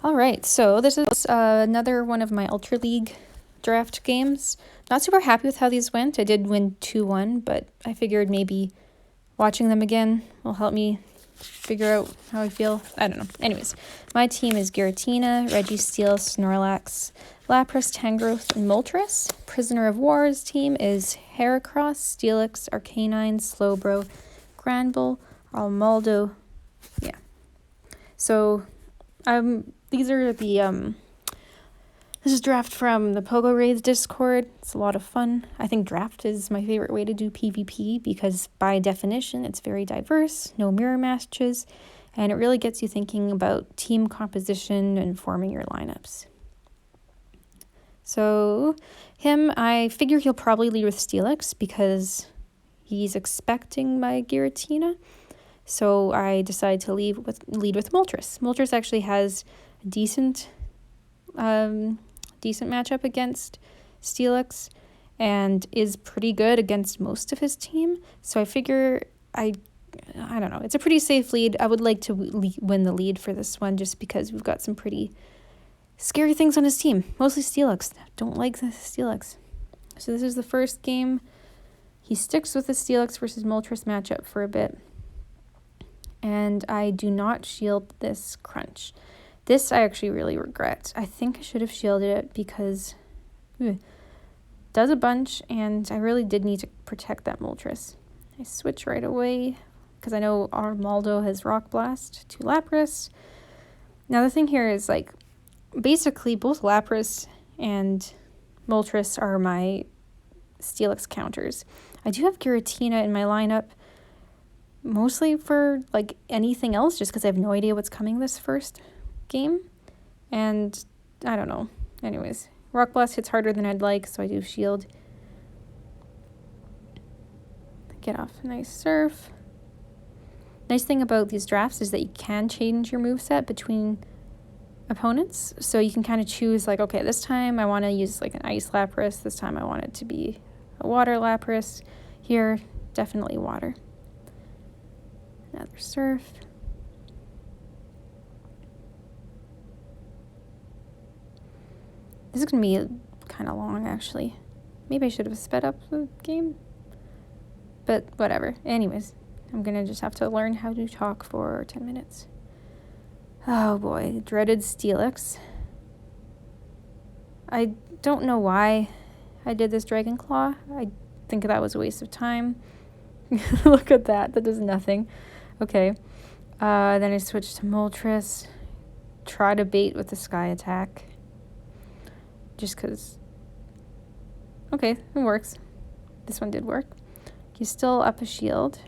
All right, so this is another one of my Ultra League draft games. Not super happy with how these went. I did win 2-1, but I figured maybe watching them again will help me figure out how I feel. I don't know. Anyways, my team is Giratina, Registeel, Snorlax, Lapras, Tangrowth, and Moltres. Prisoner0fWar's team is Heracross, Steelix, Arcanine, Slowbro, Granbull, Almaldo. Yeah. So, these are the, this is draft from the Pogo Raids Discord. It's a lot of fun. I think draft is my favorite way to do PvP because by definition, it's very diverse, no mirror matches, and it really gets you thinking about team composition and forming your lineups. So I figure he'll probably lead with Steelix because he's expecting my Giratina. So I decided to lead with Moltres. Moltres actually has a decent matchup against Steelix and is pretty good against most of his team. So I figure I don't know. It's a pretty safe lead. I would like to win the lead for this one just because we've got some pretty scary things on his team. Mostly Steelix. Don't like the Steelix. So this is the first game. He sticks with the Steelix versus Moltres matchup for a bit. And I do not shield this Crunch. This I actually really regret. I think I should have shielded it because it does a bunch and I really did need to protect that Moltres. I switch right away because I know Armaldo has Rock Blast to Lapras. Now the thing here is like basically both Lapras and Moltres are my Steelix counters. I do have Giratina in my lineup mostly for like anything else just because I have no idea what's coming this first game. And I don't know. Anyways, Rock Blast hits harder than I'd like, so I do shield. Get off. Nice Surf. Nice thing about these drafts is that you can change your moveset between opponents. So you can kind of choose like, okay, this time I want to use like an Ice Lapras. This time I want it to be a Water Lapras. Here, definitely Water. Another Surf. This is going to be kind of long, actually. Maybe I should have sped up the game. But whatever. Anyways, I'm going to just have to learn how to talk for 10 minutes. Oh boy, dreaded Steelix. I don't know why I did this Dragon Claw. I think that was a waste of time. Look at that. That does nothing. Okay. Then I switched to Moltres. Try to bait with the Sky Attack. Just because. Okay, it works. This one did work. He's still up a shield.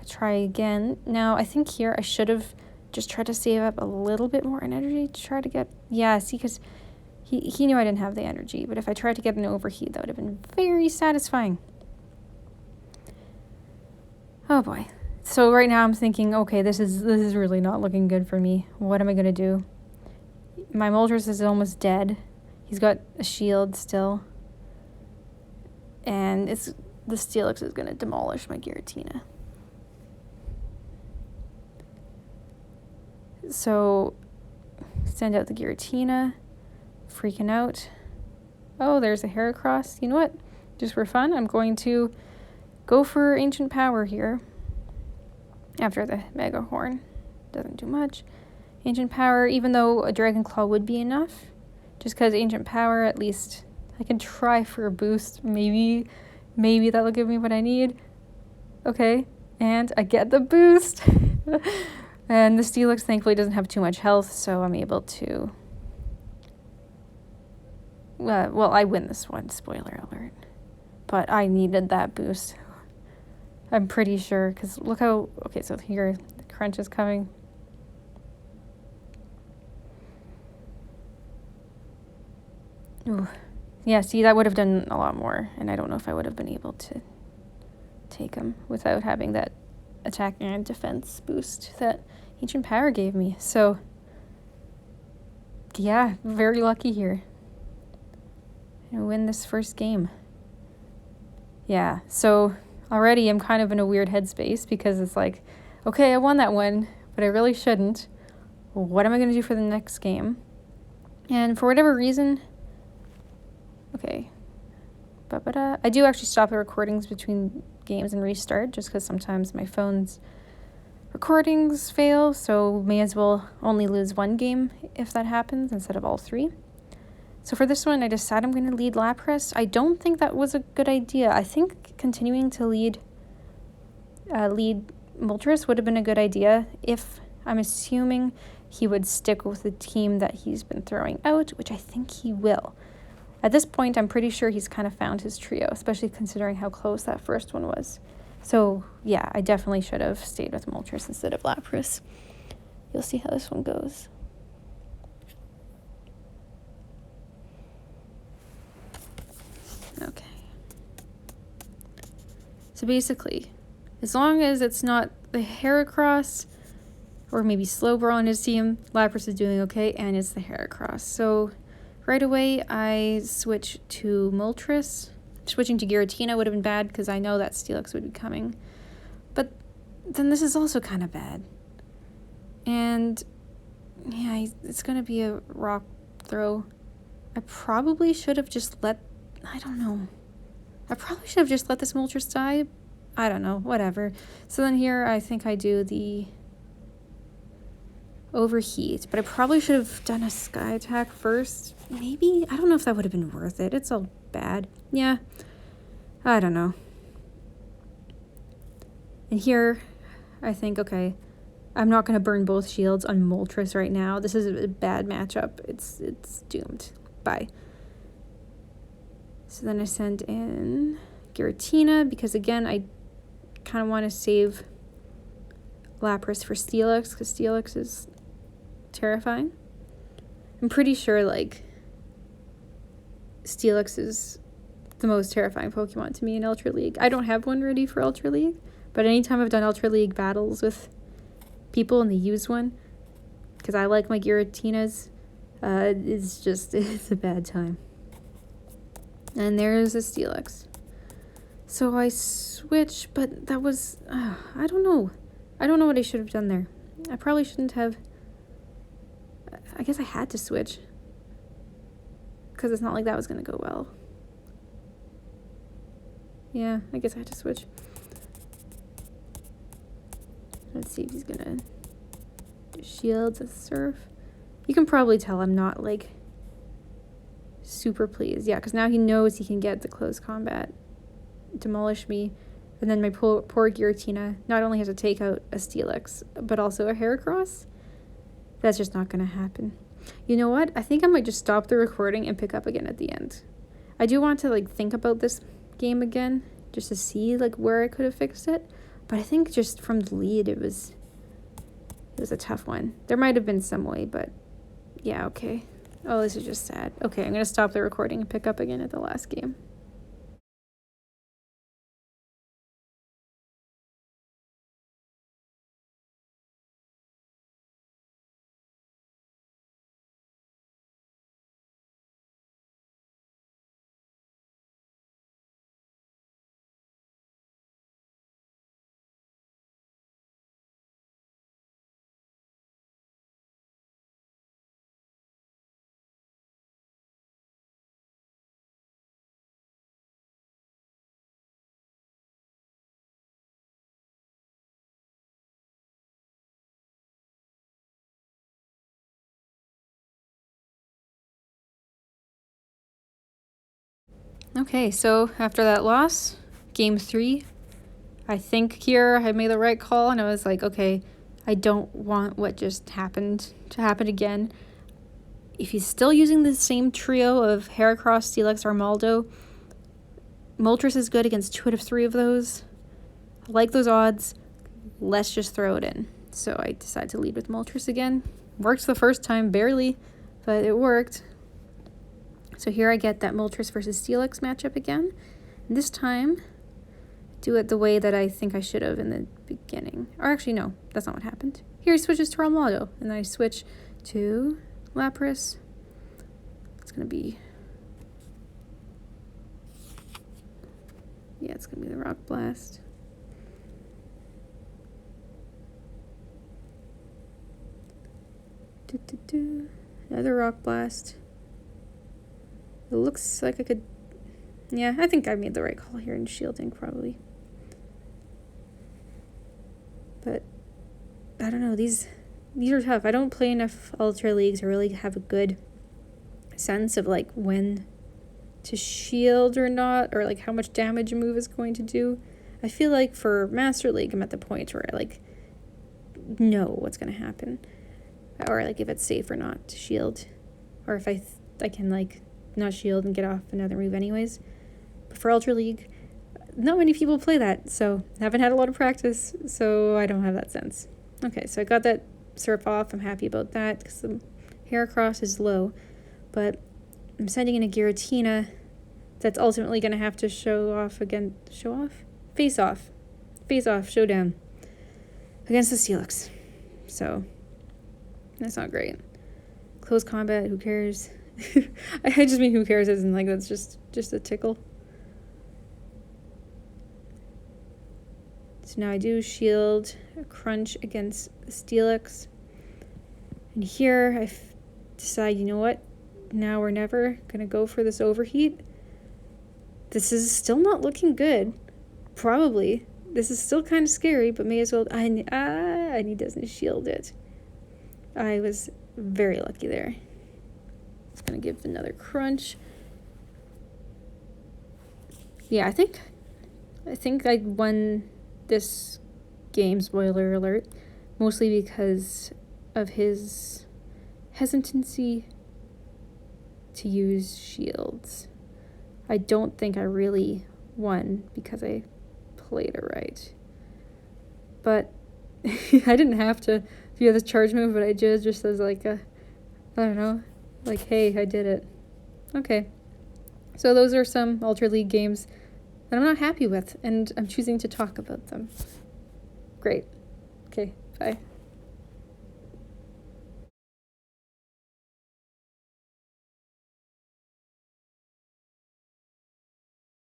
I try again. Now, I think here I should have just tried to save up a little bit more energy to try to get. Yeah, see, because he knew I didn't have the energy. But if I tried to get an overheat, that would have been very satisfying. Oh boy. So right now I'm thinking, okay, this is really not looking good for me. What am I going to do? My Moltres is almost dead. He's got a shield still. And the Steelix is going to demolish my Giratina. So, send out the Giratina. Freaking out. Oh, there's a Heracross. You know what? Just for fun, I'm going to go for Ancient Power here. After the Mega Horn. Doesn't do much. Ancient Power, even though a Dragon Claw would be enough. Just because Ancient Power, at least I can try for a boost. Maybe that'll give me what I need. Okay, and I get the boost. And the Steelix thankfully doesn't have too much health, so I'm able to. Well, I win this one, spoiler alert. But I needed that boost. I'm pretty sure, because look how. Okay, so here, the Crunch is coming. Ooh. Yeah, see, that would have done a lot more, and I don't know if I would have been able to take him without having that attack and defense boost that Ancient Power gave me. So, yeah, very lucky here. I win this first game. Yeah, so already I'm kind of in a weird headspace because it's like, okay, I won that one, but I really shouldn't. what am I going to do for the next game? And for whatever reason, okay, I do actually stop the recordings between games and restart just because sometimes my phone's recordings fail, so may as well only lose one game if that happens instead of all three. So for this one, I decided I'm going to lead Lapras. I don't think that was a good idea. I think continuing to lead Moltres would have been a good idea if I'm assuming he would stick with the team that he's been throwing out, which I think he will. At this point, I'm pretty sure he's kind of found his trio, especially considering how close that first one was. So yeah, I definitely should have stayed with Moltres instead of Lapras. You'll see how this one goes. Okay. So basically, as long as it's not the Heracross or maybe Slowbro on his team, Lapras is doing okay, and it's the Heracross. So right away, I switch to Moltres. Switching to Giratina would have been bad because I know that Steelix would be coming. But then this is also kind of bad. And yeah, it's going to be a rock throw. I probably should have just I don't know. I probably should have just let this Moltres die. I don't know, whatever. So then here, I think I do the overheat, but I probably should have done a sky attack first. Maybe? I don't know if that would have been worth it. It's all bad. Yeah. I don't know. And here, I think, okay, I'm not going to burn both shields on Moltres right now. This is a bad matchup. It's doomed. Bye. So then I send in Giratina because, again, I kind of want to save Lapras for Steelix because Steelix is terrifying. I'm pretty sure, like, Steelix is the most terrifying Pokemon to me in Ultra League. I don't have one ready for Ultra League, but anytime I've done Ultra League battles with people and they use one, because I like my Giratinas, it's a bad time. And there's a Steelix. So I switch, but that was, I don't know. I don't know what I should have done there. I probably shouldn't have. I guess I had to switch. Because it's not like that was going to go well. Yeah, I guess I had to switch. Let's see if he's going to do shields as Surf. You can probably tell I'm not, like, super pleased. Yeah, because now he knows he can get the close combat, demolish me, and then my poor Giratina not only has to take out a Steelix, but also a Heracross. That's just not going to happen. You know what? I think I might just stop the recording and pick up again at the end. I do want to, like, think about this game again, just to see, like, where I could have fixed it. But I think just from the lead, it was a tough one. There might have been some way, but yeah, okay. Oh, this is just sad. Okay, I'm going to stop the recording and pick up again at the last game. Okay, so after that loss, game 3, I think here I made the right call, and I was like, okay, I don't want what just happened to happen again. If he's still using the same trio of Heracross, Steelix, Armaldo, Moltres is good against 2 out of 3 of those. I like those odds. Let's just throw it in. So I decided to lead with Moltres again. Worked the first time, barely, but it worked. So here I get that Moltres versus Steelix matchup again. And this time, do it the way that I think I should have in the beginning. Or actually, no, that's not what happened. Here he switches to Armaldo, and then I switch to Lapras. It's going to be... yeah, it's going to be the Rock Blast. Another rock blast. It looks like I could... Yeah, I think I made the right call here in shielding, probably. But, I don't know, these are tough. I don't play enough Ultra Leagues to really have a good sense of, like, when to shield or not, or, like, how much damage a move is going to do. I feel like for Master League, I'm at the point where I, like, know what's going to happen. Or, like, if it's safe or not to shield. Or if I can, like, not shield and get off another move anyways. But for Ultra League, not many people play that, so I haven't had a lot of practice, so I don't have that sense. Okay, so I got that surf off. I'm happy about that because the Heracross is low. But I'm sending in a Giratina that's ultimately going to have to show off again. Show off? Face off. Face off. Showdown. Against the Steelix. So, that's not great. Close combat, who cares? I just mean who cares isn't like that's just a tickle. So now I do shield a crunch against the Steelix. And here I decide, you know what? Now or never. Gonna go for this overheat. This is still not looking good. Probably. This is still kind of scary, but may as well... and he doesn't shield it. I was very lucky there. It's gonna give another crunch. Yeah, I think I won this game, spoiler alert, mostly because of his hesitancy to use shields. I don't think I really won because I played it right. But I didn't have to do the charge move, but I just as like I don't know, like, hey, I did it. Okay. So those are some Ultra League games that I'm not happy with, and I'm choosing to talk about them. Great. Okay, bye.